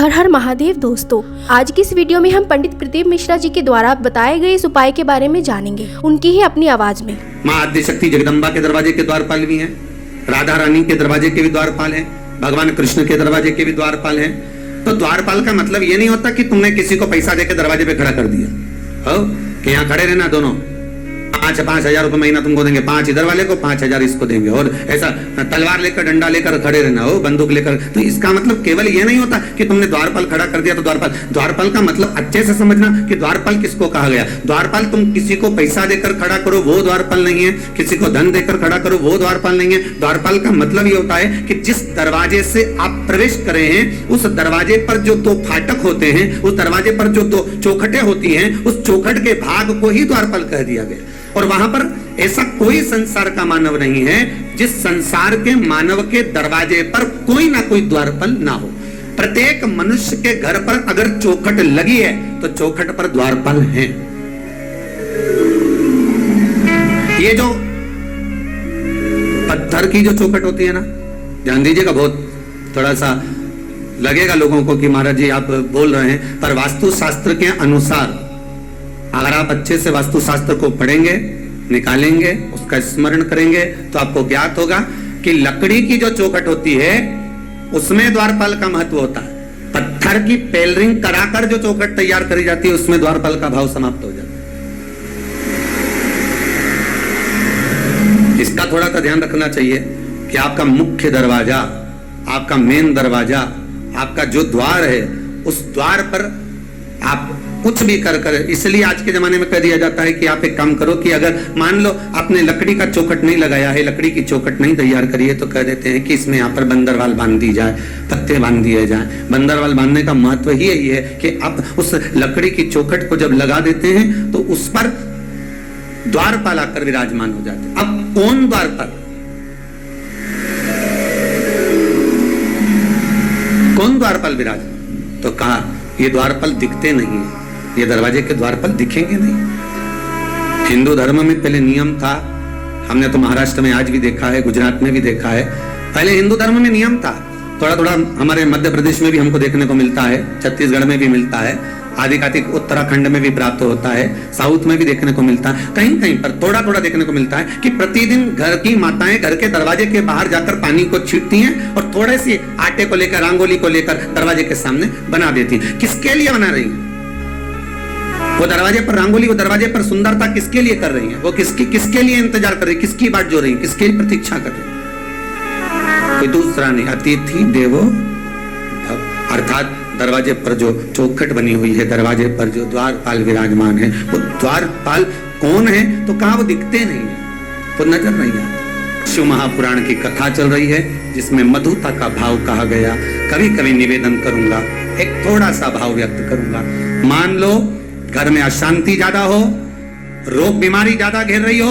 हर हर महादेव दोस्तों, आज की इस वीडियो में हम पंडित प्रदीप मिश्रा जी के द्वारा बताए गए इस उपाय के बारे में जानेंगे, उनकी ही अपनी आवाज में। माँ आद्यशक्ति जगदम्बा के दरवाजे के द्वारपाल भी हैं, राधा रानी के दरवाजे के भी द्वारपाल हैं, भगवान कृष्ण के दरवाजे के भी द्वारपाल हैं। तो द्वारपाल का मतलब ये नहीं होता कि तुमने किसी को पैसा देकर दरवाजे पे खड़ा कर दिया हो कि यहाँ खड़े रहना, दोनों 5,000 रुपए महीना तुमको देंगे, 5 इधर वाले को 5,000 इसको देंगे, और ऐसा तलवार लेकर डंडा लेकर खड़े रहना हो, बंदूक लेकर। तो इसका मतलब केवल ये नहीं होता कि तुमने द्वारपाल खड़ा कर दिया तो द्वारपाल का मतलब अच्छे से समझना कि द्वारपाल किसको कहा गया। द्वारपाल तुम किसी को पैसा देकर खड़ा करो वो द्वारपाल नहीं है, किसी को धन देकर खड़ा करो वो द्वारपाल नहीं है। द्वारपाल का मतलब ये होता है कि जिस दरवाजे से आप प्रवेश कर रहे हैं उस दरवाजे पर जो 2 फाटक होते हैं, उस दरवाजे पर जो 2 चौखटें होती हैं, उस चौखट के भाग को ही द्वारपाल कह दिया गया। और वहां पर ऐसा कोई संसार का मानव नहीं है जिस संसार के मानव के दरवाजे पर कोई ना कोई द्वारपाल ना हो। प्रत्येक मनुष्य के घर पर अगर चौखट लगी है तो चौखट पर द्वारपाल हैं। ये जो पत्थर की जो चौखट होती है ना, ध्यान दीजिएगा, बहुत थोड़ा सा लगेगा लोगों को कि महाराज जी आप बोल रहे हैं, पर वास्तुशास्त्र के अनुसार अगर आप अच्छे से वास्तुशास्त्र को पढ़ेंगे, निकालेंगे, उसका स्मरण करेंगे तो आपको ज्ञात होगा कि लकड़ी की जो चौखट होती है उसमें द्वारपाल का महत्व होता है। पत्थर की पेलरिंग कराकर जो चौखट तैयार करी जाती है उसमें द्वारपाल का भाव समाप्त हो जाता है। इसका थोड़ा सा ध्यान रखना चाहिए कि आपका मुख्य दरवाजा, आपका मेन दरवाजा, आपका जो द्वार है उस द्वार पर आप कुछ भी कर इसलिए आज के जमाने में कह दिया जाता है कि आप एक काम करो कि अगर मान लो आपने लकड़ी का चौखट नहीं लगाया है, लकड़ी की चौखट नहीं तैयार करी है, तो कह देते हैं कि इसमें यहाँ पर बंदरवाल बांध दी जाए, पत्ते बांध दिए जाए। बंदरवाल बांधने का महत्व ही यही है कि आप उस लकड़ी की चौखट को जब लगा देते हैं तो उस पर द्वारपाल आकर विराजमान हो जाते हैं। अब कौन द्वारपाल, कौन द्वारपाल विराजमान? तो कहा ये द्वारपाल दिखते नहीं है, ये दरवाजे के द्वारपाल दिखेंगे नहीं। हिंदू धर्म में पहले नियम था, हमने तो महाराष्ट्र में आज भी देखा है, गुजरात में भी देखा है। पहले हिंदू धर्म में नियम था, थोड़ा थोड़ा हमारे मध्य प्रदेश में भी हमको देखने को मिलता है, छत्तीसगढ़ में भी मिलता है, आधिकारिक उत्तराखंड में भी प्राप्त होता है, साउथ में भी देखने को मिलता है, कहीं कहीं पर थोड़ा थोड़ा देखने को मिलता है कि प्रतिदिन घर की माताएं घर के दरवाजे के बाहर जाकर पानी को छींटती हैं और थोड़े से आटे को लेकर, रंगोली को लेकर दरवाजे के सामने बना देती हैं। किसके लिए बना रही है वो दरवाजे पर रंगोली, वो दरवाजे पर सुंदरता किसके लिए कर रही है, वो किसके लिए इंतजार कर रही है, किसकी बाट जो रही है, किसके लिए प्रतीक्षा कर रही है? कोई दूसरा नहीं, अतिथि देवो भव। अर्थात दरवाजे पर जो चौखट बनी हुई है, दरवाजे पर जो द्वारपाल विराजमान है, वो द्वारपाल कौन है? तो कहां वो दिखते नहीं है, वो नजर नहीं आता। शिव महापुराण की कथा चल रही है जिसमें मधुता का भाव कहा गया। कभी कभी निवेदन करूंगा, एक थोड़ा सा भाव व्यक्त करूंगा। मान लो घर में अशांति ज्यादा हो, रोग बीमारी ज्यादा घेर रही हो,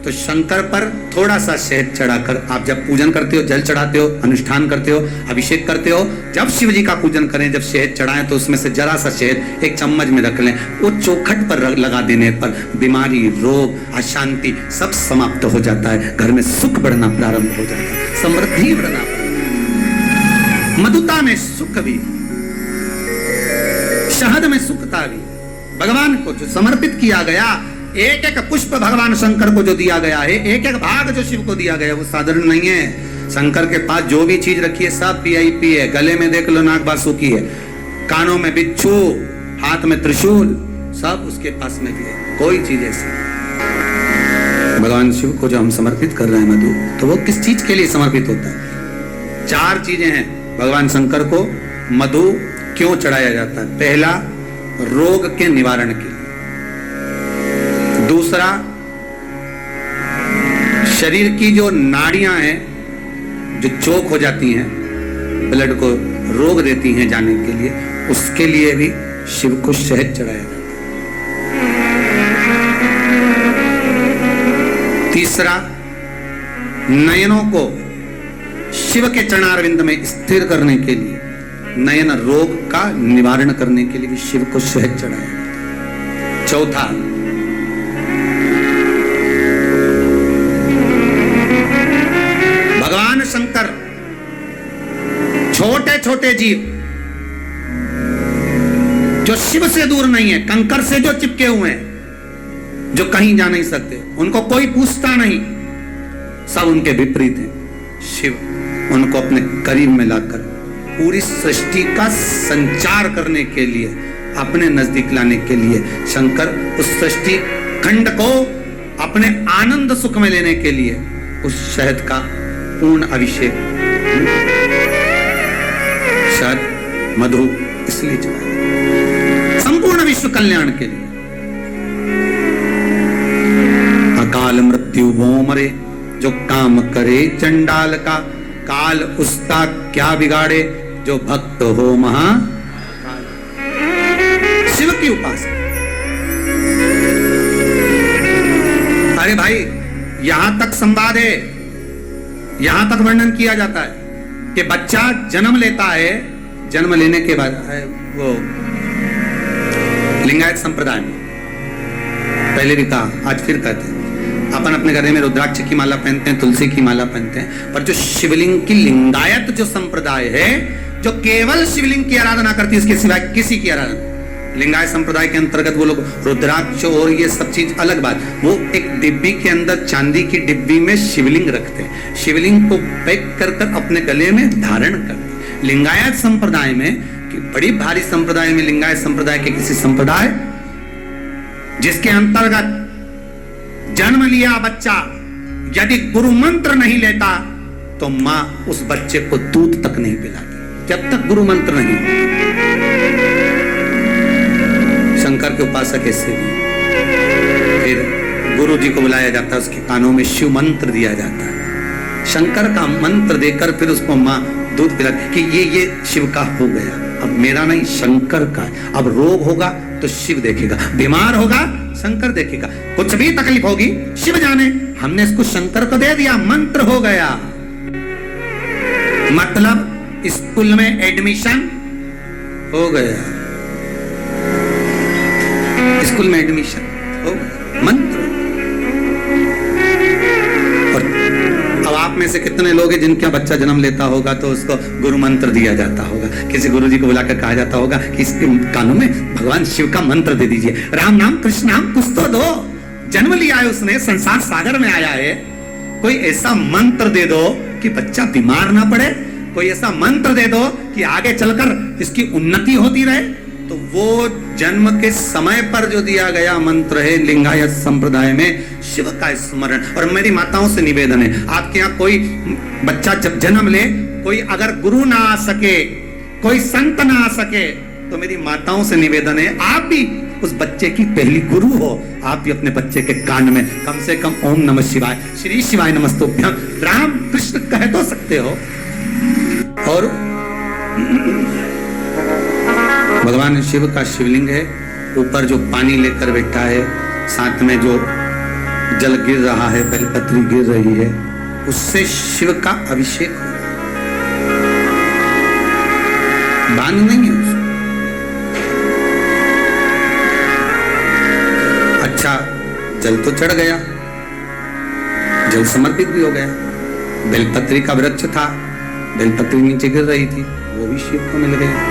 तो शंकर पर थोड़ा सा शहद चढ़ाकर आप जब पूजन करते हो, जल चढ़ाते हो, अनुष्ठान करते हो, अभिषेक करते हो, जब शिव जी का पूजन करें, जब शहद चढ़ाएं तो उसमें से जरा सा शहद एक चम्मच में रख लें। वो चौखट पर लगा देने पर बीमारी, रोग, अशांति सब समाप्त हो जाता है। घर में सुख बढ़ना प्रारंभ हो जाता है, समृद्धि बढ़ना। मधुता में सुख भी, शहद में सुखता भी। भगवान को जो समर्पित किया गया, एक एक पुष्प भगवान शंकर को जो दिया गया है, एक एक भाग जो शिव को दिया गया, वो साधारण नहीं है। शंकर के पास जो भी चीज रखी है सब वीआईपी है। गले में देख लो नाग बासुकी है, कानों में बिच्छू, हाथ में त्रिशूल, सब उसके पास में भी है। कोई चीज ऐसी भगवान शिव को जो हम समर्पित कर रहे हैं मधु, तो वो किस चीज के लिए समर्पित होता है? 4 चीजें हैं भगवान शंकर को मधु क्यों चढ़ाया जाता है। पहला, रोग के निवारण के लिए। दूसरा, शरीर की जो नाड़ियां हैं जो चोक हो जाती हैं, ब्लड को रोक देती हैं जाने के लिए, उसके लिए भी शिव को शहद चढ़ाया जाता है। तीसरा, नयनों को शिव के चरणारविंद में स्थिर करने के लिए, नयन रोग का निवारण करने के लिए भी शिव को शहद चढ़ाया जाता है। चौथा, भगवान शंकर छोटे छोटे जीव जो शिव से दूर नहीं है, कंकर से जो चिपके हुए हैं, जो कहीं जा नहीं सकते, उनको कोई पूछता नहीं, सब उनके विपरीत हैं। शिव उनको अपने करीब में लाकर पूरी सृष्टि का संचार करने के लिए, अपने नजदीक लाने के लिए, शंकर उस सृष्टि खंड को अपने आनंद सुख में लेने के लिए उस शहद का पूर्ण अभिषेक, शहद मधु इसलिए चढ़ाया संपूर्ण विश्व कल्याण के लिए। अकाल मृत्यु वो मरे जो काम करे चंडाल का, काल उसका क्या बिगाड़े जो भक्त हो महाकाल। शिव की उपासना। अरे भाई, यहां तक संवाद है, यहां तक वर्णन किया जाता है कि बच्चा जन्म लेता है, जन्म लेने के बाद वो लिंगायत संप्रदाय में पहले भी कहा, आज फिर कहते हैं, अपन अपने घर में रुद्राक्ष की माला पहनते हैं, तुलसी की माला पहनते हैं, पर जो शिवलिंग की लिंगायत जो संप्रदाय है, जो केवल शिवलिंग की आराधना करती है, इसके सिवाय किसी की आराधना, लिंगायत संप्रदाय के अंतर्गत वो लोग रुद्राक्ष और ये सब चीज अलग बात, वो एक डिब्बी के अंदर, चांदी की डिब्बी में शिवलिंग रखते हैं, शिवलिंग को पैक कर कर अपने गले में धारण करते हैं। लिंगायत संप्रदाय में, कि बड़ी भारी संप्रदाय में, लिंगायत संप्रदाय के किसी संप्रदाय जिसके अंतर्गत जन्म लिया बच्चा, यदि गुरु मंत्र नहीं लेता तो मां उस बच्चे को दूध तक नहीं पिलाती, जब तक गुरु मंत्र नहीं। शंकर के उपासक ऐसे भी, फिर गुरु जी को बुलाया जाता है, उसके कानों में शिव मंत्र दिया जाता है, शंकर का मंत्र देकर फिर उसको मां दूध पिलाती कि ये शिव का हो गया, अब मेरा नहीं शंकर का है। अब रोग होगा तो शिव देखेगा, बीमार होगा शंकर देखेगा, कुछ भी तकलीफ होगी शिव जाने, हमने इसको शंकर को दे दिया, मंत्र हो गया। मतलब स्कूल में एडमिशन हो गया, स्कूल में एडमिशन हो गया, मंत्र। और अब आप में से कितने लोग हैं जिनका बच्चा जन्म लेता होगा तो उसको गुरु मंत्र दिया जाता होगा, किसी गुरु जी को बुलाकर कहा जाता होगा कि इसके कानों में भगवान शिव का मंत्र दे दीजिए, राम नाम कृष्ण नाम कुछ तो दो, जन्म लिया है उसने, संसार सागर में आया है, कोई ऐसा मंत्र दे दो कि बच्चा बीमार ना पड़े, कोई ऐसा मंत्र दे दो कि आगे चलकर इसकी उन्नति होती रहे। तो वो जन्म के समय पर जो दिया गया मंत्र है लिंगायत संप्रदाय में, शिव का स्मरण। और मेरी माताओं से निवेदन है, आपके यहाँ कोई बच्चा जब जन्म ले, कोई अगर गुरु ना आ सके, कोई संत ना आ सके, तो मेरी माताओं से निवेदन है, आप भी उस बच्चे की पहली गुरु हो, आप भी अपने बच्चे के कान में कम से कम ओम नमः शिवाय, श्री शिवाय नमस्तुभ्यं, राम कृष्ण कह तो सकते हो। और भगवान शिव का शिवलिंग है, ऊपर जो पानी लेकर बैठा है, साथ में जो जल गिर रहा है, बेलपत्री गिर रही है, उससे शिव का अभिषेक हो रहा है, बांध नहीं है उसको। अच्छा, जल तो चढ़ गया, जल समर्पित भी हो गया, बेलपत्री का वृक्ष था, बेलपत्री नीचे गिर रही थी, वो भी शिव को मिल गया,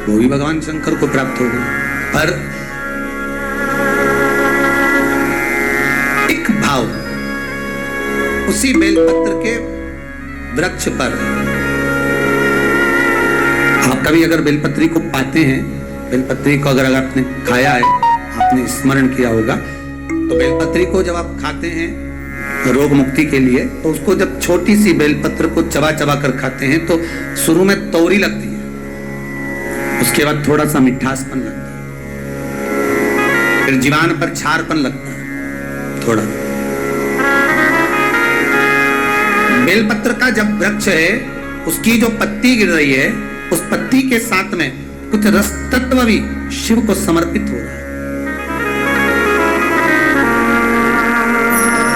वो भी भगवान शंकर को प्राप्त हो गई। पर एक भाव उसी बेलपत्र के वृक्ष पर, आप कभी अगर बेलपत्री को पाते हैं, बेलपत्री को अगर आपने खाया है, आपने स्मरण किया होगा, तो बेलपत्री को जब आप खाते हैं रोग मुक्ति के लिए, तो उसको जब छोटी सी बेलपत्र को चबा चबा कर खाते हैं तो शुरू में तौरी लगती है, उसके बाद थोड़ा सा मिठासपन लगता है, फिर जीवान पर छारपन लगता है थोड़ा। बेलपत्र का जब वृक्ष है, उसकी जो पत्ती गिर रही है, उस पत्ती के साथ में कुछ रस तत्व भी शिव को समर्पित हो रहा है,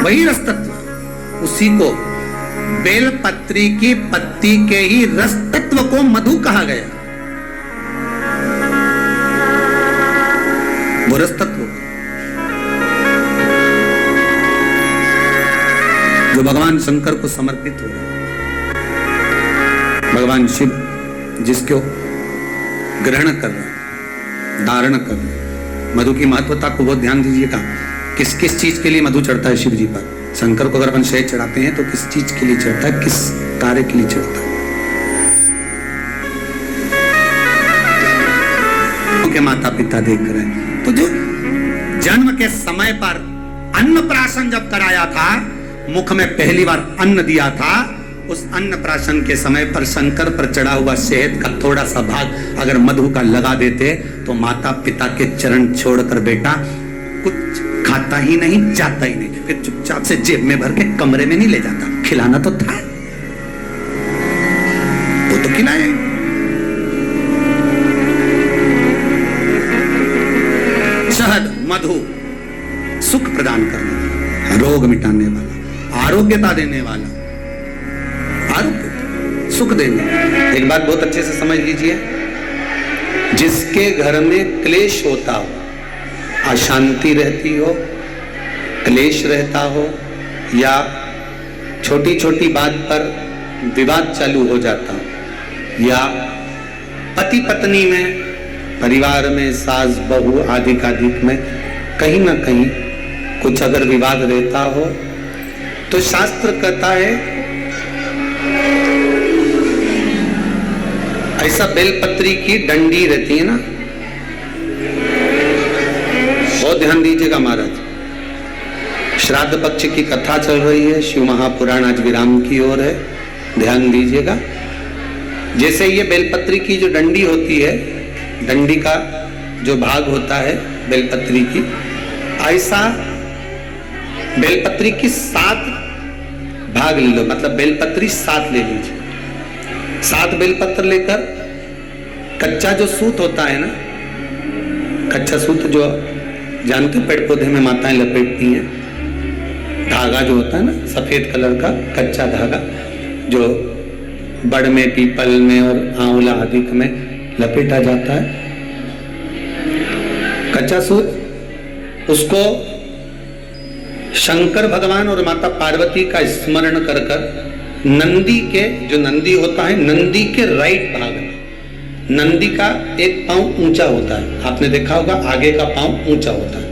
वही रस तत्व, उसी को बेलपत्री की पत्ती के ही रस तत्व को मधु कहा गया, वो रस तत्व जो भगवान शंकर को समर्पित हो रहा है। भगवान शिव जिसको ग्रहण कर रहे हैं, धारण कर रहे हैं। मधु की महत्वता को बहुत ध्यान दीजिएगा। किस किस चीज के लिए मधु चढ़ता है शिव जी पर? शंकर को अगर अपन शहद चढ़ाते हैं तो किस चीज के लिए चढ़ता है, किस कार्य के लिए चढ़ता है? के माता पिता देख रहे हैं। तो जो जन्म के समय पर अन्नप्राशन जब कराया था, मुख में पहली बार अन्न दिया था, उस अन्नप्राशन के समय पर शंकर पर चढ़ा हुआ शहद का थोड़ा सा भाग अगर मधु का लगा देते तो माता पिता के चरण छोड़कर बेटा कुछ खाता ही नहीं, जाता ही नहीं, फिर चुपचाप से जेब में भर के कमरे में नहीं ले जाता। खिलाना तो था, वो तो खिलाए। शहद, मधु सुख प्रदान करने वाला, रोग मिटाने वाला, आरोग्यता देने वाला, आरोग्य सुख देने। एक बात बहुत अच्छे से समझ लीजिए, जिसके घर में क्लेश होता हो, अशांति रहती हो, क्लेश रहता हो, या छोटी छोटी बात पर विवाद चालू हो जाता हो, या पति पत्नी में, परिवार में, सास बहू आदि कादिक में कहीं ना कहीं कुछ अगर विवाद रहता हो, तो शास्त्र कहता है ऐसा बेलपत्री की डंडी रहती है ना, बहुत ध्यान दीजिएगा महाराज। श्राद्ध पक्ष की कथा चल रही है, शिव महापुराण आज विराम की ओर है, ध्यान दीजिएगा। जैसे ये बेलपत्री की जो डंडी होती है, डंडी का जो भाग होता है बेलपत्री की, ऐसा बेलपत्री की 7 भाग ले लो, मतलब बेलपत्री 7 ले लीजिए। 7 बेलपत्र लेकर कच्चा जो सूत होता है ना, कच्चा सूत जो जानते पेड़ पौधे में माताएं लपेटती हैं, धागा जो होता है ना सफेद कलर का कच्चा धागा, जो बड़ में, पीपल में और आंवला आदि में लपेटा जाता है, कच्चा सूत, उसको शंकर भगवान और माता पार्वती का स्मरण कर कर नंदी के, जो नंदी होता है, नंदी के राइट भाग में, नंदी का एक पांव ऊंचा होता है, आपने देखा होगा आगे का पांव ऊंचा होता है,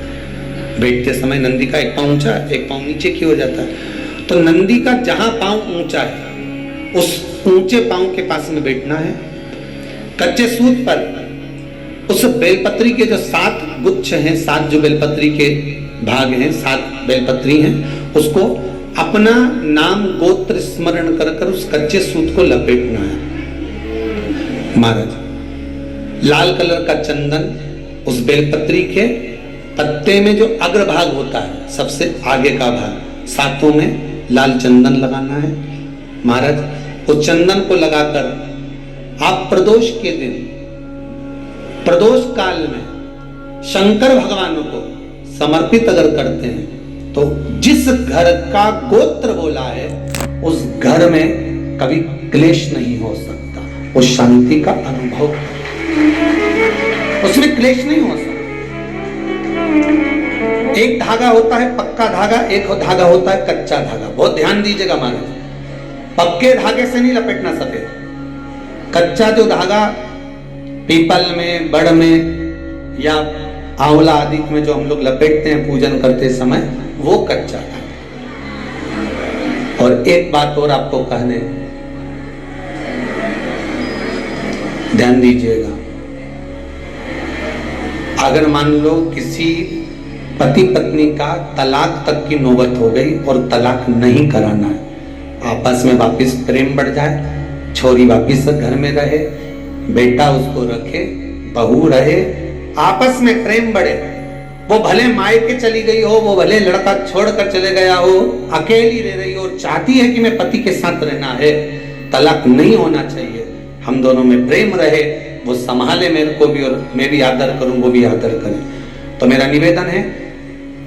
बैठते समय नंदी का एक पांव ऊंचा, एक पांव नीचे की हो जाता है। तो नंदी का जहां पांव ऊंचा है, उस ऊंचे पांव के पास में बैठना है। कच्चे सूत पर उस बेलपत्री के जो 7 गुच्छ हैं, 7 जो बेलपत्री के भाग हैं, 7 बेलपत्री हैं, उसको अपना नाम गोत्र स्मरण कर कर उस कच्चे सूत को लपेटना है महाराज। लाल कलर का चंदन उस बेलपत्री के पत्ते में जो अग्रभाग होता है, सबसे आगे का भाग, 7 में लाल चंदन लगाना है महाराज। उस चंदन को लगाकर आप प्रदोष के दिन, प्रदोष काल में शंकर भगवान को समर्पित अगर करते हैं, तो जिस घर का गोत्र बोला है उस घर में कभी क्लेश नहीं हो सकता, उस शांति का अनुभव, उसमें क्लेश नहीं हो सकता। एक धागा होता है पक्का धागा, एक धागा होता है कच्चा धागा, बहुत ध्यान दीजिएगा महाराज। पक्के धागे से नहीं लपेटना सफेद, कच्चा जो धागा पीपल में, बड़ में या आंवला आदि में जो हम लोग लपेटते हैं पूजन करते समय, वो कच्चा धागा। और एक बात और आपको कहने, ध्यान दीजिएगा, अगर मान लो किसी पति पत्नी का तलाक तक की नौबत हो गई और तलाक नहीं कराना है, आपस में वापिस प्रेम बढ़ जाए, छोरी वापिस घर में रहे, बेटा उसको रखे, बहू रहे, आपस में प्रेम बढ़े, वो भले मायके चली गई हो, वो भले लड़का छोड़कर चले गया हो, अकेली रह रही हो और चाहती है कि मैं पति के साथ रहना है, तलाक नहीं होना चाहिए, हम दोनों में प्रेम रहे, वो संभाले मेरे को भी और मैं भी आदर करूं, वो भी आदर करे। तो मेरा निवेदन है,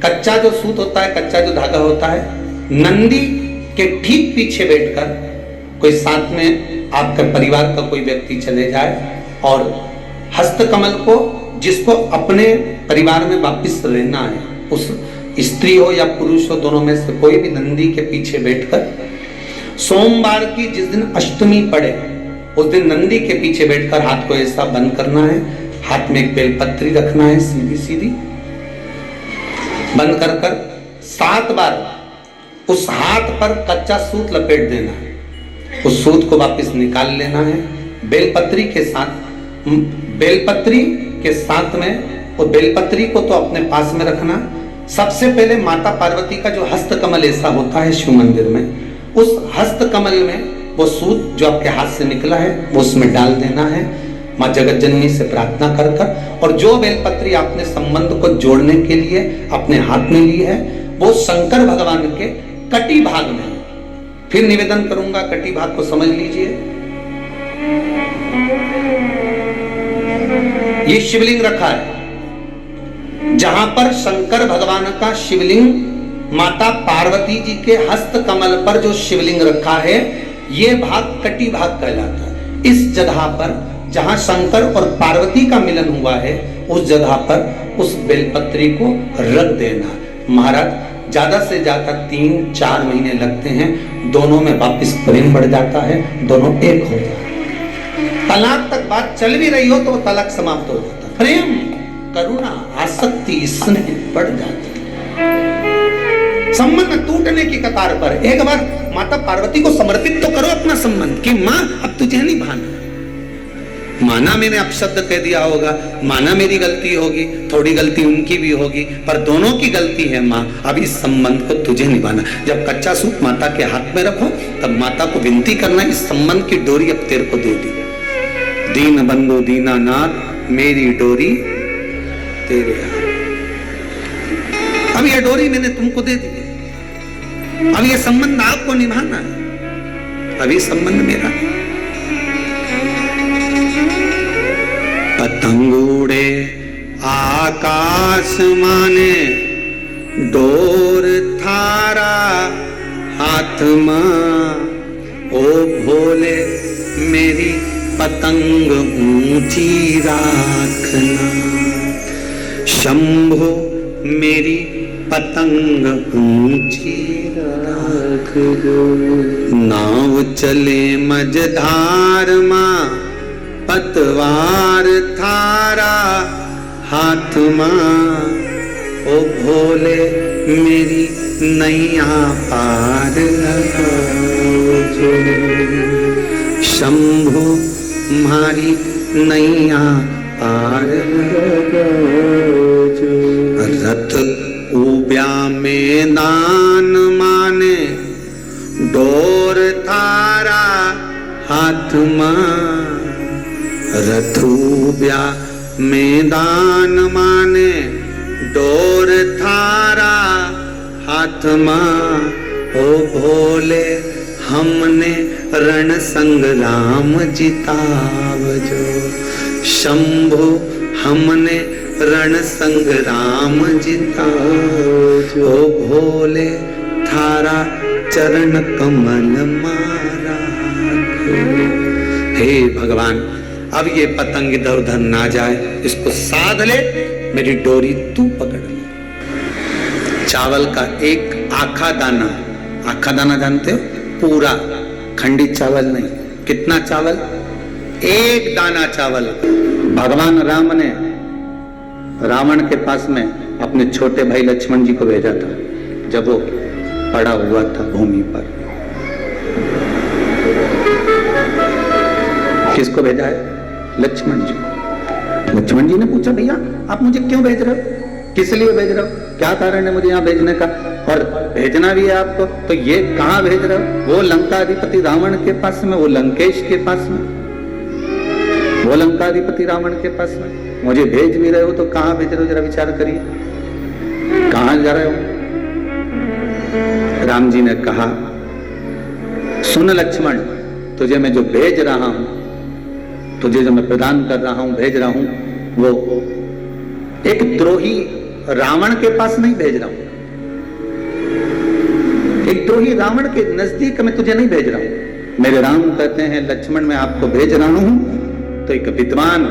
कच्चा जो सूत होता है, कच्चा जो धागा होता है, नंदी के ठीक पीछे बैठकर कोई साथ में आपका परिवार का कोई व्यक्ति चले जाए और हस्तकमल को, जिसको अपने परिवार में वापिस रहना है, उस स्त्री हो या पुरुष हो, दोनों में से कोई भी नंदी के पीछे बैठकर सोमवार की जिस दिन अष्टमी पड़े उस दिन नंदी के पीछे बैठकर हाथ को ऐसा बंद करना है, हाथ में एक बेलपत्री रखना है सीधी सीधी, बंद कर कर 7 बार उस हाथ पर कच्चा सूत लपेट देना है, उस सूत को वापस निकाल लेना है, बेलपत्री के साथ में, और बेलपत्री को तो अपने पास में रखना। सबसे पहले माता पार्वती का जो हस्त कमल ऐसा होता है शिव मंदिर में, उस हस्त कमल में वो सूत जो आपके हाथ से निकला है वो उसमें डाल देना है, माँ जगत जननी से प्रार्थना कर कर। और जो बेलपत्री आपने संबंध को जोड़ने के लिए अपने हाथ में ली है वो शंकर भगवान के कटी भाग में है। फिर निवेदन करूंगा, कटी भाग को समझ लीजिए। ये शिवलिंग रखा है, जहां पर शंकर भगवान का शिवलिंग, माता पार्वती जी के हस्त कमल पर जो शिवलिंग रखा है, ये भाग कटी भाग कहलाता है। इस जगह पर जहां शंकर और पार्वती का मिलन हुआ है, उस जगह पर उस बेलपत्री को रख देना। महाराज ज्यादा से ज्यादा 3-4 महीने लगते हैं, दोनों में वापस प्रेम बढ़ जाता है, दोनों एक हो जाते हैं। तलाक तक बात चल भी रही हो तो तलाक समाप्त हो जाता है, प्रेम, करुणा, आसक्ति, स्नेह बढ़ जाती है। संबंध टूटने की कतार पर एक बार माता पार्वती को समर्पित तो करो अपना संबंध कि मां अब तुझे नहीं भाना। माना मैंने अपशब्द कह दिया होगा, माना मेरी गलती होगी, थोड़ी गलती उनकी भी होगी, पर दोनों की गलती है माँ, अब इस संबंध को तुझे निभाना। जब कच्चा सूत माता के हाथ में रखो तब माता को विनती करना, इस संबंध की डोरी अब तेरे को दे दी। दीन बंधु दीनानाथ मेरी डोरी तेरे हाथ, अब ये डोरी मैंने तुमको दे दी, अब ये संबंध आपको निभाना है, अब ये संबंध मेरा। पतंग उड़े आकाश माने, डोर थारा हाथ मां, ओ भोले मेरी पतंग ऊंची राखना, शंभो मेरी पतंग ऊंची राख दो। नाव चले मझधार मां, पतवार थारा हाथ मां, ओ भोले मेरी नैया पार लगाओ जो, शंभो मारी नैया पार लगाओ जो। रथ उब्या मैदान माने, डोर थारा हाथ मां, रथुब्या मैदान माने, डोर थारा हाथ मां, ओ भोले हमने रण संग्राम जितावजो, शंभो हमने रण संग्राम जितावजो, ओ भोले थारा चरण कमल मारा। हे भगवान अब ये पतंग इधर उधर ना जाए, इसको साध ले, मेरी डोरी तू पकड़ ले। चावल का एक आखा दाना जानते हो, पूरा खंडित चावल नहीं, कितना चावल, एक दाना चावल भगवान राम ने रावण के पास में अपने छोटे भाई लक्ष्मण जी को भेजा था, जब वो पड़ा हुआ था भूमि पर। किसको भेजा है? लक्ष्मण जी। लक्ष्मण जी ने पूछा भैया आप मुझे क्यों भेज रहे हो, किस लिए भेज रहे हो, क्या कारण है मुझे यहाँ भेजने का, और भेजना भी है आपको तो ये कहाँ भेज रहे हो? वो लंकाधिपति रावण के पास में, वो लंकेश के पास में, वो लंकाधिपति रावण के पास में मुझे भेज भी रहे हो तो कहाँ भेज रहे हो, जरा विचार करिए, कहाँ जा रहे हो? राम जी ने कहा सुन लक्ष्मण, तुझे मैं जो भेज रहा हूं, तुझे जो मैं प्रदान कर रहा हूं, भेज रहा हूं, वो एक द्रोही रावण के पास नहीं भेज रहा हूं, एक द्रोही रावण के नजदीक मैं तुझे नहीं भेज रहा हूं। मेरे राम कहते हैं लक्ष्मण मैं आपको भेज रहा हूं तो एक विद्वान,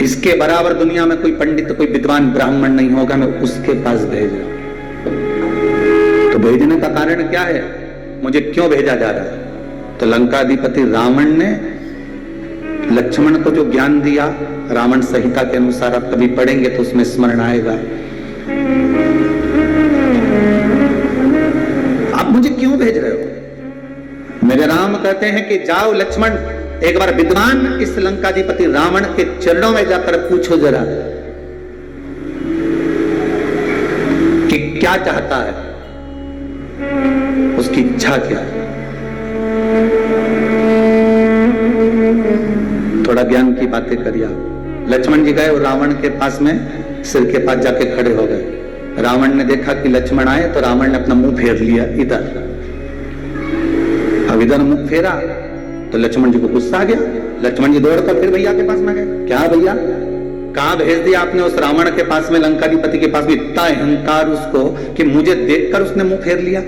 इसके बराबर दुनिया में कोई पंडित, कोई विद्वान ब्राह्मण नहीं होगा, मैं उसके पास भेज रहा हूं। तो भेजने का कारण क्या है, मुझे क्यों भेजा जा रहा है? तो लंकाधिपति रावण ने लक्ष्मण को जो ज्ञान दिया, रावण संहिता के अनुसार आप कभी पढ़ेंगे तो उसमें स्मरण आएगा। आप मुझे क्यों भेज रहे हो? मेरे राम कहते हैं कि जाओ लक्ष्मण, एक बार विद्वान इस लंकाधिपति रावण के चरणों में जाकर पूछो जरा कि क्या चाहता है, उसकी इच्छा क्या है। थोड़ा ज्ञान की बातें करिए। लक्ष्मण जी गए और रावण के पास में सिर के पास जाके खड़े हो गए। रावण ने देखा कि लक्ष्मण आए तो रावण ने अपना मुंह फेर लिया इधर। अब इधर मुंह फेरा तो लक्ष्मण जी को गुस्सा आ गया। लक्ष्मण जी दौड़कर फिर भैया के पास में गए। क्या भैया, कहां भेज दिया आपने उस रावण के पास में, लंकाधिपति के पास में? इतना अहंकार उसको कि मुझे देखकर उसने मुंह फेर लिया।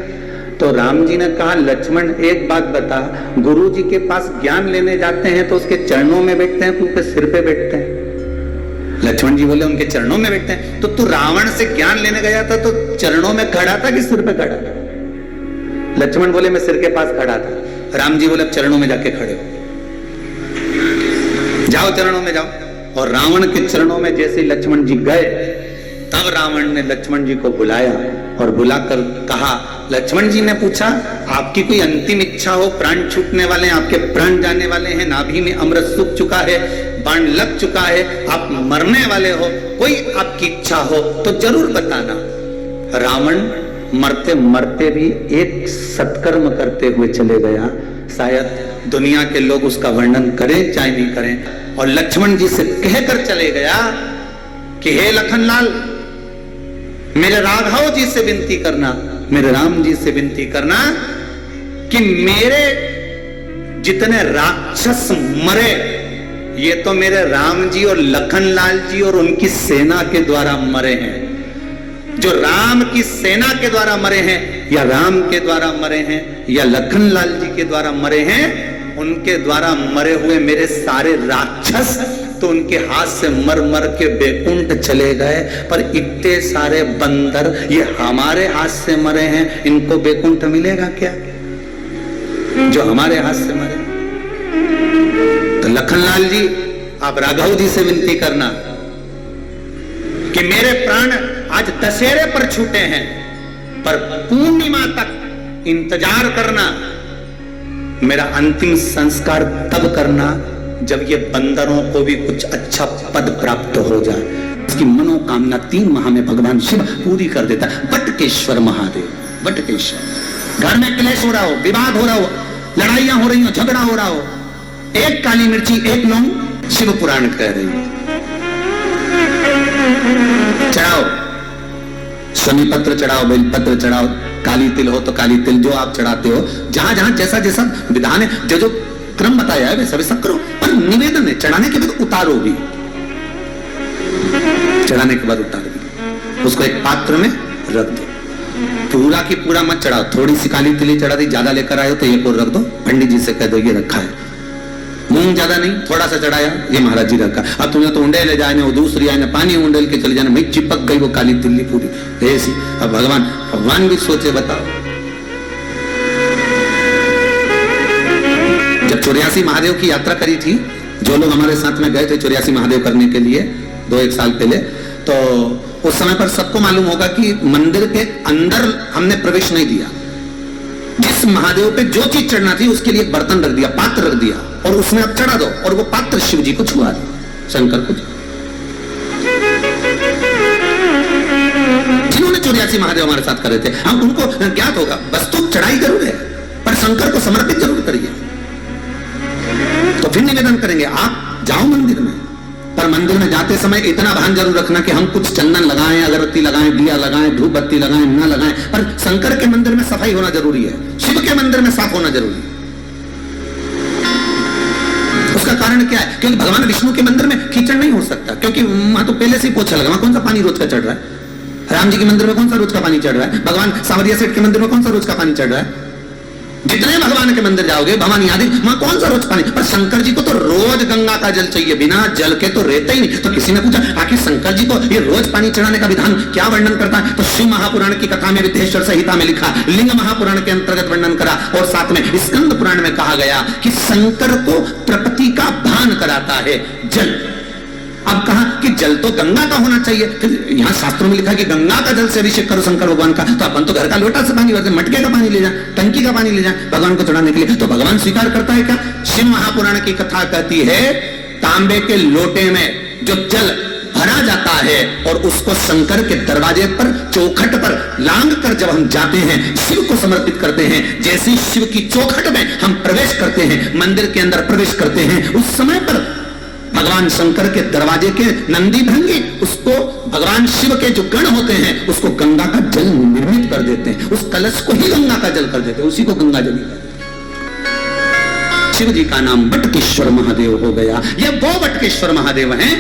तो राम जी ने कहा, लक्ष्मण एक बात बता, गुरु जी के पास ज्ञान लेने जाते हैं तो उसके चरणों में बैठते हैं, उनके सिर पे बैठते हैं? लक्ष्मण जी बोले उनके चरणों में बैठते हैं। तो तू रावण से ज्ञान लेने गया था तो चरणों में खड़ा था कि सिर पे खड़ा था? लक्ष्मण बोले मैं सिर के पास खड़ा था। राम जी बोले अब चरणों में जाके खड़े हो, जाओ चरणों में जाओ। और रावण के चरणों में जैसे लक्ष्मण जी गए तब रावण ने लक्ष्मण जी को बुलाया और बुलाकर कहा, लक्ष्मण जी ने पूछा आपकी कोई अंतिम इच्छा हो, प्राण छूटने वाले हैं, आपके प्राण जाने वाले हैं, नाभि में अमृत सूख चुका है, बाण लग चुका है, आप मरने वाले हो, कोई आपकी इच्छा हो तो जरूर बताना। रावण मरते मरते भी एक सत्कर्म करते हुए चले गया। शायद दुनिया के लोग उसका वर्णन करें चाहे नहीं करें। और लक्ष्मण जी से कहकर चले गया कि हे लखनलाल, मेरे राघव जी से विनती करना, मेरे राम जी से विनती करना कि मेरे जितने राक्षस मरे ये तो मेरे राम जी और लखनलाल जी और उनकी सेना के द्वारा मरे हैं। जो राम की सेना के द्वारा मरे हैं या राम के द्वारा मरे हैं या लखनलाल जी के द्वारा मरे हैं, उनके द्वारा मरे हुए मेरे सारे राक्षस तो उनके हाथ से मर मर के बैकुंठ चले गए, पर इतने सारे बंदर ये हमारे हाथ से मरे हैं, इनको बैकुंठ मिलेगा क्या जो हमारे हाथ से मरे? तो लखनलाल जी आप राघव जी से विनती करना कि मेरे प्राण आज दशहरे पर छूटे हैं, पर पूर्णिमा तक इंतजार करना, मेरा अंतिम संस्कार तब करना जब ये बंदरों को भी कुछ अच्छा पद प्राप्त हो जाए। इसकी मनोकामना 3 माह में भगवान शिव पूरी कर देता है। बटकेश्वर महादेव, बटकेश्वर। घर में क्लेश हो रहा हो, विवाद हो रहा हो, लड़ाइयां हो रही हो, झगड़ा हो रहा हो, एक काली मिर्ची एक लौंग, शिव पुराण कह रही है चढ़ाओ, शनि पत्र चढ़ाओ, बेल पत्र चढ़ाओ, काली तिल हो तो काली तिल जो आप चढ़ाते हो, जहां जहां जैसा जैसा विधान है, जो जो क्रम बताया है वैसा वैसा करो। पर निवेदन है, चढ़ाने के बाद उतारो भी, चढ़ाने के बाद उतारो भी, उसको एक पात्र में रख दो। पूरा की पूरा मत चढ़ाओ, थोड़ी सी काली तिली चढ़ा दी, ज्यादा लेकर आए हो तो एक और रख दो, पंडित जी से कह दो ये रखा है। मूंग ज्यादा नहीं, थोड़ा सा चढ़ाया, ये महाराज जी रखा। अब तुम्हें तो उंडे ले जाने, वो दूसरी आने पानी उंडेल के चले जाने, मैं चिपक गई वो काली तिल्ली पूरी ऐसी। अब भगवान भी सोचे, बताओ जब 84 महादेव की यात्रा करी थी, जो लोग हमारे साथ में गए थे 84 महादेव करने के लिए 2-1 साल पहले, तो उस समय पर सबको मालूम होगा कि मंदिर के अंदर हमने प्रवेश नहीं दिया। जिस महादेव पे जो चीज चढ़ना थी उसके लिए बर्तन रख दिया, पात्र रख दिया, और उसमें आप चढ़ा दो, और वो पात्र शिव जी को छुआ दो, शंकर को। जिन्होंने 84 महादेव हमारे साथ कर रहे थे, हम उनको ज्ञात होगा, वस्तु चढ़ाई जरूर है पर शंकर को समर्पित जरूर करिए। तो फिर निवेदन करेंगे, आप जाओ मंदिर में, पर मंदिर में जाते समय इतना भान जरूर रखना कि हम कुछ चंदन लगाएं, अगरबत्ती लगाएं, दिया लगाएं, धूप बत्ती लगाएं, न लगाएं, पर शंकर के मंदिर में सफाई होना जरूरी है, शिव के मंदिर में साफ होना जरूरी है। उसका कारण क्या है? क्योंकि भगवान विष्णु के मंदिर में कीचड़ नहीं हो सकता, क्योंकि वहां तो पहले से ही पोछा लगा, वहां कौन सा पानी रोज का चढ़ रहा है? राम जी के मंदिर में कौन सा रोज का पानी चढ़ रहा है? भगवान सांवरिया सेठ के मंदिर में कौन सा रोज का पानी चढ़ रहा है? जितने भगवान के मंदिर जाओगे भवानी आदि, वहां कौन सा रोज पानी, पर शंकर जी को तो रोज गंगा का जल चाहिए, बिना जल के तो रहते ही नहीं। तो किसी ने पूछा आखिर शंकर जी को ये रोज पानी चढ़ाने का विधान क्या वर्णन करता है? तो शिव महापुराण की कथा में विद्येश्वर संहिता में लिखा, लिंग महापुराण के अंतर्गत वर्णन करा, और साथ में स्कंद पुराण में कहा गया कि शंकर को प्रकृति का भान कराता है जल। अब कहा कि जल तो गंगा का होना चाहिए, फिर यहाँ शास्त्रों में लिखा कि गंगा का जल से अभिषेक करो शंकर भगवान का। तो अपन तो घर का लोटा से पानी भरते, मटके का पानी ले जाए, टंकी का पानी ले जाए भगवान को चढ़ाने के लिए, तो भगवान स्वीकार करता है क्या? शिव महापुराण की कथा कहती है तांबे के लोटे में जो जल भरा जाता है और उसको शंकर के दरवाजे पर चौखट पर लांग कर जब हम जाते हैं, शिव को समर्पित करते हैं, जैसे ही शिव की चौखट में हम प्रवेश करते हैं, मंदिर के अंदर प्रवेश करते हैं, उस समय पर भगवान शंकर के दरवाजे के नंदी भृंगी उसको भगवान शिव के जो गण होते हैं उसको गंगा का जल निर्मित कर देते हैं, उस कलश को ही गंगा का जल कर देते हैं, उसी को गंगा जल कर देते हैं। शिव जी का नाम बटकेश्वर महादेव हो गया। ये वो बटकेश्वर महादेव हैं।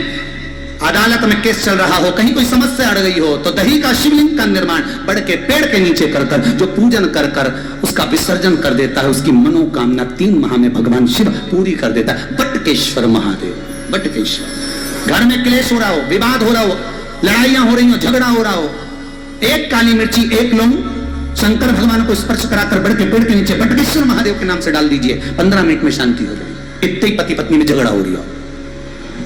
अदालत में केस चल रहा हो, कहीं कोई समस्या अड़ गई हो, तो दही का शिवलिंग का निर्माण बड़ के पेड़ के नीचे कर कर जो पूजन कर कर उसका विसर्जन कर देता है, उसकी मनोकामना 3 माह में भगवान शिव पूरी कर देता है। बटकेश्वर महादेव, बटकेश्वर। घर में क्लेश हो रहा हो, विवाद हो रहा हो, लड़ाइयां हो रही हो, झगड़ा हो रहा हो, एक काली मिर्ची एक लौंग शंकर भगवान को स्पर्श कराकर बड़ के पेड़ के नीचे बटकेश्वर महादेव के नाम से डाल दीजिए, 15 मिनट में शांति हो जाएगी। कितने पति पत्नी में झगड़ा हो रही हो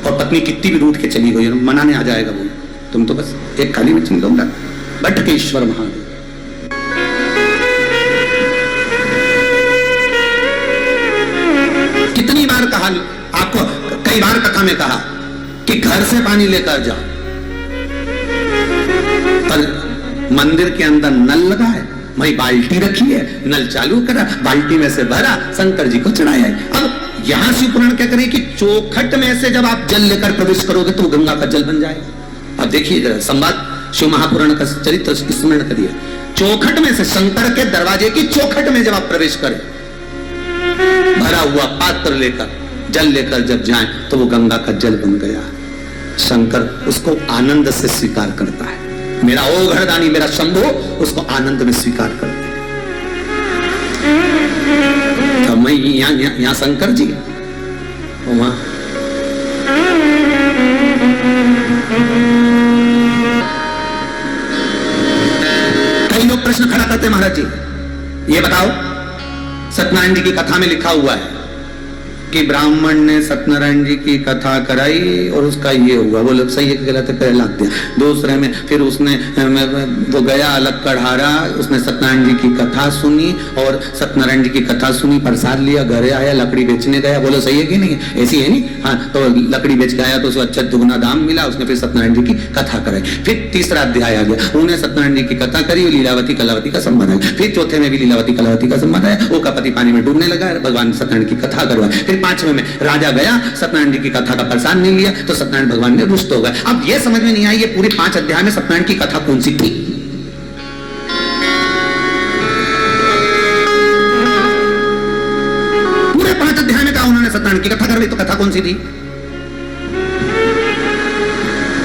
और पत्नी कितनी भी रूठ के चली गई, मनाने आ जाएगा वो, तुम तो बस एक काली मिर्ची लौंग, बटकेश्वर महादेव। कितनी बार कहा आपको, कई बार कथा में कहा कि घर से पानी लेकर जाओ, पर मंदिर के अंदर नल लगा है, वही बाल्टी रखी है, नल चालू करा, बाल्टी में से भरा, शंकर जी को चढ़ाया है। अब यहां शिव पुराण क्या करे कि चौखट में से जब आप जल लेकर प्रवेश करोगे तो गंगा का जल बन जाएगा। अब देखिए जरा संवाद, शिव महापुराण का चरित्र स्मरण करिए। चौखट में से शंकर के दरवाजे की चौखट में जब आप प्रवेश करें, भरा हुआ पात्र लेकर जल लेकर जब जाएं तो वो गंगा का जल बन गया। शंकर उसको आनंद से स्वीकार करता है, मेरा ओ घरदानी, मेरा शंभो उसको आनंद में स्वीकार करता है। तो मैं यहां शंकर जी, वहां कई लोग प्रश्न खड़ा करते, महाराज जी ये बताओ, सत्यनारायण जी की कथा में लिखा हुआ है कि ब्राह्मण ने सत्यनारायण जी की कथा कराई और उसका ये हुआ, वो लोग सही है गलत है लाग दिया। दूसरे में फिर उसने वो गया अलग कढ़ारा, उसने सत्यनारायण जी की कथा सुनी और सत्यनारायण जी की कथा सुनी, प्रसाद लिया, घरे आया, लकड़ी बेचने गया, बोलो सही है कि नहीं, ऐसी है नहीं? हाँ, तो लकड़ी बेच गया तो उसको अच्छा दुगना दाम मिला, उसने फिर सत्यनारायण जी की कथा कराई। फिर तीसरा अध्याय आ गया, उन्हें सत्यनारायण जी की कथा करी, लीलावती कलावती का संबंध है। फिर चौथे में भी लीलावती कलावती का संबंध है, वो का पति पानी में डूबने लगा, भगवान सत्यनारायण की कथा करवाई। फिर 5वें में राजा गया, सत्यनारायण जी की कथा का प्रसाद नहीं लिया तो सत्यनारायण भगवान ने रुष्ट हो गए। अब ये समझ में नहीं आई ये पूरे 5 अध्याय में सत्यनारायण की कथा कौन सी थी? पूरे 5 अध्याय में कहा उन्होंने सत्यनारायण की कथा करवाई, तो कथा कौन सी थी?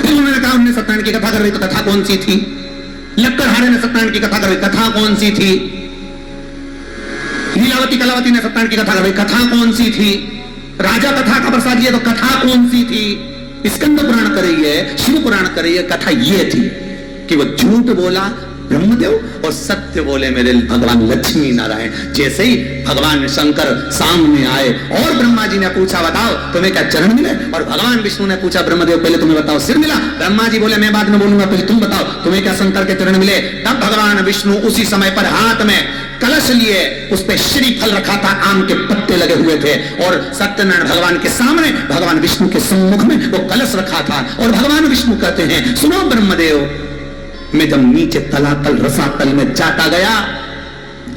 फिर उन्होंने कहा उन्होंने सत्यनारायण की कथा करवाई, तो कथा कौन सी थी? लक्कड़हारे ने सत्यनारायण की कथा करवाई, कथा कौन सी थी? लीलावती कलावती ने सत्यनारायण की कथा करवाई, कथा कौन सी थी? राजा कथा का प्रसाद दिया तो कथा कौन सी थी? स्कंद पुराण कर रही है, शिव पुराण कर रही है, कथा ये थी कि वो झूठ बोला ब्रह्मदेव और सत्य बोले मेरे भगवान लक्ष्मी नारायण। जैसे ही भगवान शंकर सामने आए और ब्रह्मा जी ने पूछा बताओ तुम्हें क्या चरण मिले, और भगवान विष्णु ने पूछा ब्रह्मदेव पहले तुम्हें बताओ सिर मिला, ब्रह्मा जी बोले मैं बाद में बोलूंगा, पहले तुम बताओ तुम्हें क्या शंकर के चरण मिले। तब भगवान विष्णु उसी समय पर हाथ में कलश लिए, उस पे श्रीफल रखा था, आम के पत्ते लगे हुए थे, और सत्यनारायण भगवान के सामने भगवान विष्णु के सम्मुख में वो कलश रखा था। और भगवान विष्णु कहते हैं सुनो ब्रह्मदेव, मैं जब नीचे तलातल रसातल में जाता गया,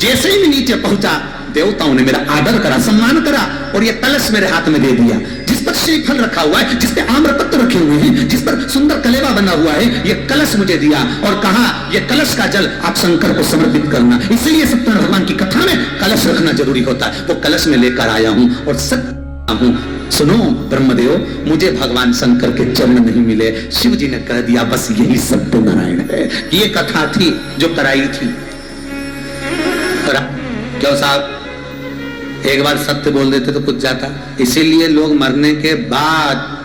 जैसे ही मैं नीचे पहुंचा देवताओं ने मेरा आदर करा, सम्मान करा, और ये कलश मेरे हाथ में दे दिया, जिस पर श्रीफल रखा हुआ है, जिस पे आम्रपत्र रखे हुए हैं, जिस पर सुंदर कलेवा बना हुआ है, ये कलश मुझे दिया और कहा ये कलश का जल आप शंकर को समर्पित करना। इसलिए सत्यनारायण भगवान की कथा में कलश रखना जरूरी होता है। वो कलश में लेकर आया हूं और सत्य हूं। सुनो ब्रह्मदेव, मुझे भगवान शंकर के चरण नहीं मिले। शिव जी ने कह दिया बस यही सत्यनारायण है। ये कथा थी जो कराई थी। क्यों साहब, एक बार सत्य बोल देते तो कुछ जाता। इसीलिए लोग मरने के बाद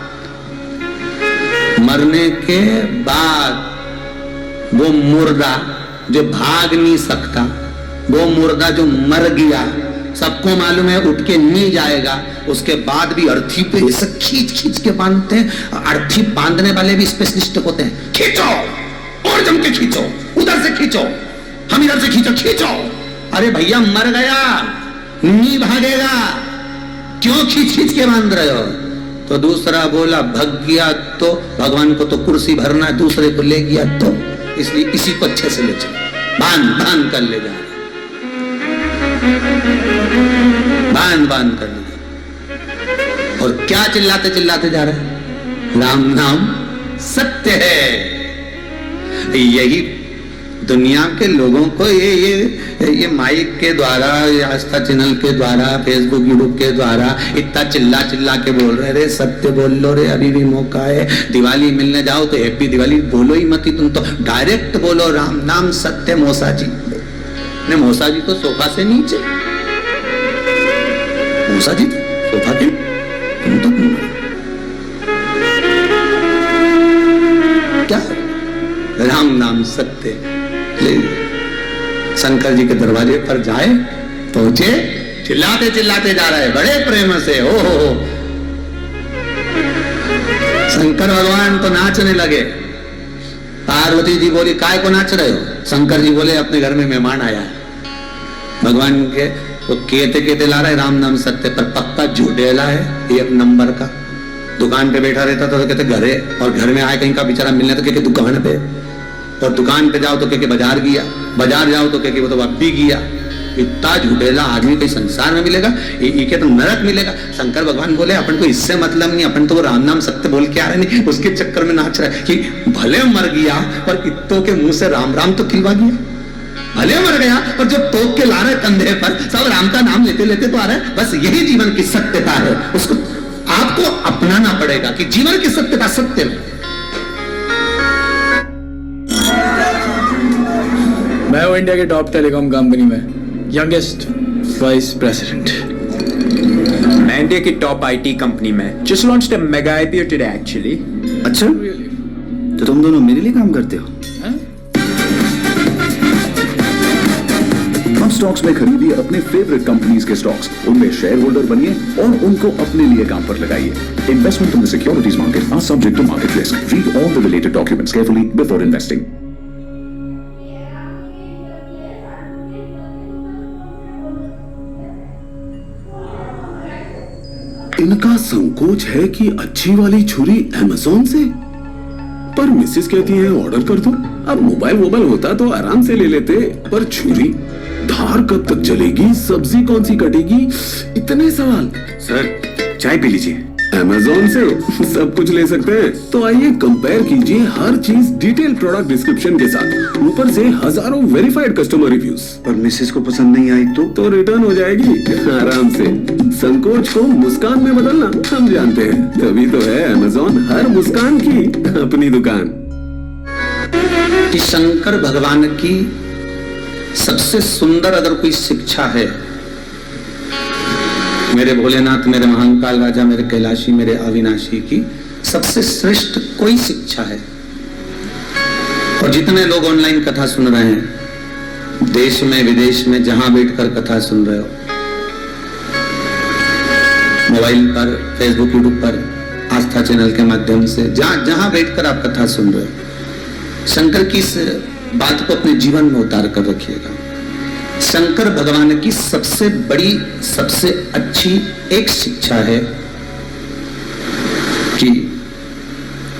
वो मुर्दा जो भाग नहीं सकता, वो मुर्दा जो मर गया, सबको मालूम है उठ के नहीं जाएगा, उसके बाद भी अर्थी पे ऐसे खींच के बांधते हैं। अर्थी बांधने वाले भी स्पेशलिस्ट होते हैं। खींचो और जम के खींचो, उधर से खींचो, हम इधर से खींचो। अरे भैया मर गया, नहीं भागेगा, क्यों खींच के बांध रहे हो? तो दूसरा बोला भग गया तो भगवान को तो कुर्सी भरना है, दूसरे को ले गया तो इसलिए इसी को अच्छे से ले चलो, बांध कर ले जा, बांध कर ले जा। और क्या चिल्लाते जा रहे हैं? राम नाम सत्य है। यही दुनिया के लोगों को ये माइक के द्वारा, आस्था चैनल के द्वारा, फेसबुक यूट्यूब के द्वारा इतना चिल्ला के बोल रहे, रे सत्य बोल लो रे, अभी भी मौका है। दिवाली मिलने जाओ तो हैप्पी दिवाली बोलो ही मत, तुम तो डायरेक्ट बोलो राम नाम सत्य। मौसा जी ने, मौसा जी तो सोफा से नीचे, मौसा जी सोफा के तुम तो क्या राम नाम सत्य। शंकर जी के दरवाजे पर जाए, पहुंचे, चिल्लाते जा रहे बड़े प्रेम से, ओ हो। शंकर भगवान तो नाचने लगे। पार्वती जी बोली काय को नाच रहे हो? शंकर जी बोले अपने घर में मेहमान आया है। भगवान के वो कहते ला रहे राम नाम सत्य, पर पक्का झूठेला है, एक नंबर का। दुकान पे बैठा रहता था तो कहते घरे, और घर में आए कहीं का बेचारा मिलने तो कहते दुकान पे, और दुकान पे जाओ तो कहते बाजार गया, बाजार जाओ तो कहते वो तो अब भी गया। इतना झूठेला आदमी कहीं संसार में मिलेगा? ये तो नरक मिलेगा। शंकर भगवान बोले अपन को इससे मतलब नहीं, अपन तो वो राम नाम सत्य बोल के आ रहे नहीं, उसके चक्कर में नाच रहा है कि भले मर गया पर इत्तों के मुंह से राम राम तो खिलवा गया। भले मर गया पर जो टोक के ला रहे कंधे पर, सब राम का नाम लेते तो आ रहा है। बस यही जीवन की सत्यता है, उसको आपको अपनाना पड़ेगा कि जीवन की सत्यता सत्य में। मैं हूं इंडिया के टॉप टेलीकॉम कंपनी में यंगेस्ट वाइस प्रेसिडेंट। मैं इंडिया की टॉप आईटी कंपनी में just launched a mega IPO today actually. अच्छा, तो तुम दोनों मेरे लिए काम करते हो? हम स्टॉक्स में खरीदिए अपने फेवरेट कंपनीज के स्टॉक्स, उनमें शेयर होल्डर बनिए और उनको अपने लिए काम पर लगाइए। Investment in the securities market are subject to market risk. Read all the related documents carefully before investing. इनका संकोच है कि अच्छी वाली छुरी अमेज़न से, पर मिसेस कहती है ऑर्डर कर दो। अब मोबाइल होता तो आराम से ले लेते, पर छुरी धार कब तक चलेगी, सब्जी कौन सी कटेगी, इतने सवाल। सर चाय पी लीजिए। अमेज़न से सब कुछ ले सकते हैं, तो आइए कंपेयर कीजिए हर चीज डिटेल प्रोडक्ट डिस्क्रिप्शन के साथ, ऊपर से हजारों वेरीफाइड कस्टमर रिव्यूज। पर मिसेस को पसंद नहीं आई तो रिटर्न हो जाएगी आराम से। संकोच को मुस्कान में बदलना हम जानते हैं, तभी तो है अमेज़न हर मुस्कान की अपनी दुकान। कि शंकर भगवान की सबसे सुंदर अगर कोई शिक्षा है, मेरे भोलेनाथ, मेरे महाकाल राजा, मेरे कैलाशी, मेरे अविनाशी की सबसे श्रेष्ठ कोई शिक्षा है। और जितने लोग ऑनलाइन कथा सुन रहे हैं, देश में विदेश में जहां बैठकर कथा सुन रहे हो, मोबाइल पर, फेसबुक, यूट्यूब पर, आस्था चैनल के माध्यम से, जहां बैठकर आप कथा सुन रहे हो, शंकर की इस बात को अपने जीवन में उतार कर रखिएगा। शंकर भगवान की सबसे बड़ी, सबसे अच्छी एक शिक्षा है कि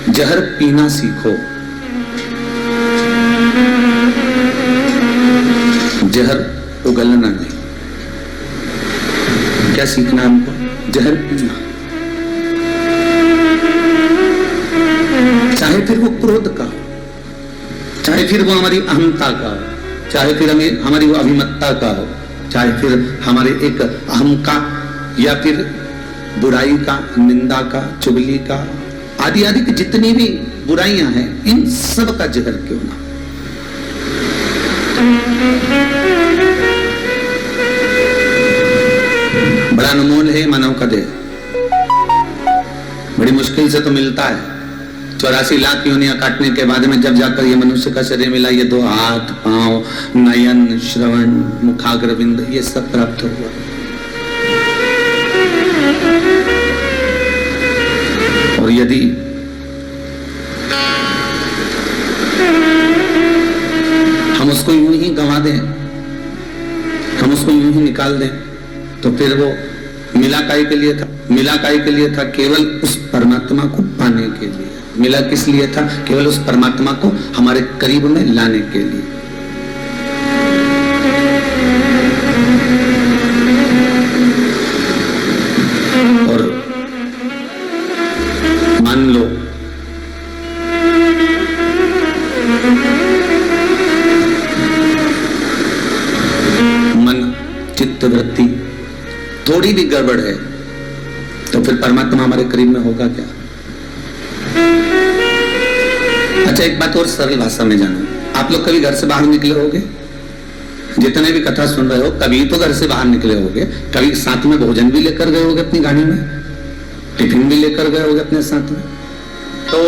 जहर पीना सीखो, जहर उगलना नहीं। क्या सीखना हमको? जहर पीना। चाहे फिर वो क्रोध का हो, चाहे फिर वो हमारी अहंता का हो, चाहे फिर हमारी वो अभिमत्ता का हो, चाहे फिर हमारे एक अहम का, या फिर बुराई का, निंदा का, चुगली का, आदि आदि की जितनी भी बुराइयां हैं, इन सब का जहर क्यों ना। अनमोल है मानव का देह, बड़ी मुश्किल से तो मिलता है। 84 लाख योनियां काटने के बाद में जब जाकर ये मनुष्य का शरीर मिला, ये 2 हाथ, पांव, नयन, श्रवण, मुखाग्रविंद, ये सब प्राप्त हुआ। और यदि हम उसको यूं ही गंवा दें, हम उसको यूं ही निकाल दें, तो फिर वो मिला काय के लिए था? मिला काय के लिए था? केवल उस परमात्मा को पाने के लिए। मिला किस लिए था? केवल उस परमात्मा को हमारे करीब में लाने के लिए। और मान लो मन, चित्त, वृत्ति थोड़ी भी गड़बड़ है, तो फिर परमात्मा हमारे करीब में होगा क्या? अच्छा, एक बात और सरल भाषा में जानो, आप लोग कभी घर से बाहर निकले होगे? जितने भी कथा सुन रहे हो, कभी तो घर से बाहर निकले होगे, कभी साथ में भोजन भी लेकर गए होगे अपनी गाड़ी में, टिफिन भी लेकर गए होगे अपने साथ में। तो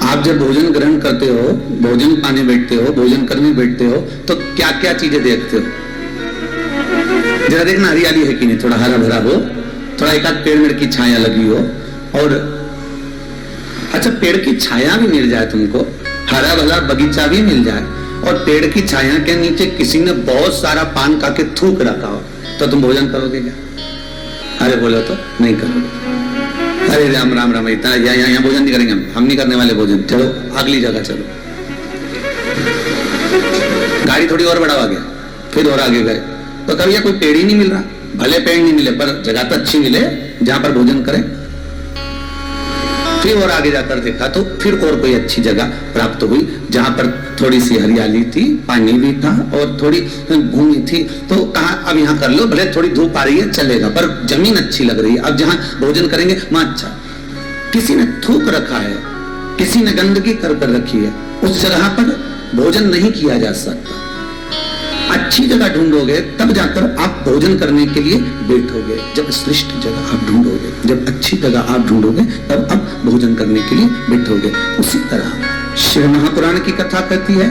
आप जब भोजन ग्रहण करते हो, भोजन पाने बैठते हो, भोजन करने बैठते हो, तो क्या क्या चीजें देखते हो? जरा देखना हरियाली है कि नहीं, थोड़ा हरा भरा हो, थोड़ा एक आध पेड़ मेड़ की छाया लगी हो, और अच्छा पेड़ की छाया भी मिल जाए तुमको, हरा भरा बगीचा भी मिल जाए, और पेड़ की छाया के नीचे किसी ने बहुत सारा पान खा के थूक रखा हो, तो तुम भोजन करोगे क्या? अरे बोलो तो नहीं करोगे। अरे राम राम राम, इतना यहाँ भोजन नहीं करेंगे हम नहीं करने वाले भोजन, चलो अगली जगह चलो। गाड़ी थोड़ी और बढ़ावा गया, फिर और आगे गए, तो कभी कोई पेड़ ही नहीं मिल रहा, भले पेड़ नहीं मिले पर जगह तो अच्छी मिले जहां पर भोजन करें। फिर और आगे जाकर देखा तो फिर और कोई अच्छी जगह प्राप्त हुई, जहां पर थोड़ी सी हरियाली थी, पानी भी था और थोड़ी भूमि थी, तो कहा अब यहाँ कर लो, भले थोड़ी धूप आ रही है चलेगा, पर जमीन अच्छी लग रही है, अब जहां भोजन करेंगे वहां अच्छा। किसी ने थूक रखा है, किसी ने गंदगी कर रखी है, उस जगह पर भोजन नहीं किया जा सकता। अच्छी जगह ढूंढोगे तब जाकर आप भोजन करने के लिए बैठोगे, जब श्रेष्ठ जगह आप ढूंढोगे, जब अच्छी जगह आप ढूंढोगे तब आप भोजन करने के लिए बैठोगे। उसी तरह श्री महापुराण की कथा कहती है,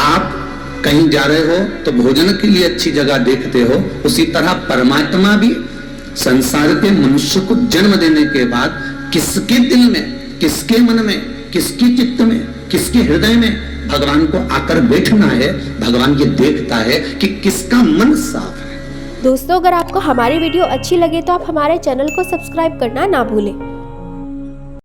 आप कहीं जा रहे हो तो भोजन के लिए अच्छी जगह देखते हो, उसी तरह परमात्मा भी संसार के मनुष्य को जन्म देने के बाद किसके दिल में, किसके मन में, किसके चित्त में, किसके हृदय में भगवान को आकर बैठना है, भगवान ये देखता है कि किसका मन साफ है। दोस्तों, अगर आपको हमारी वीडियो अच्छी लगे तो आप हमारे चैनल को सब्सक्राइब करना ना भूलें।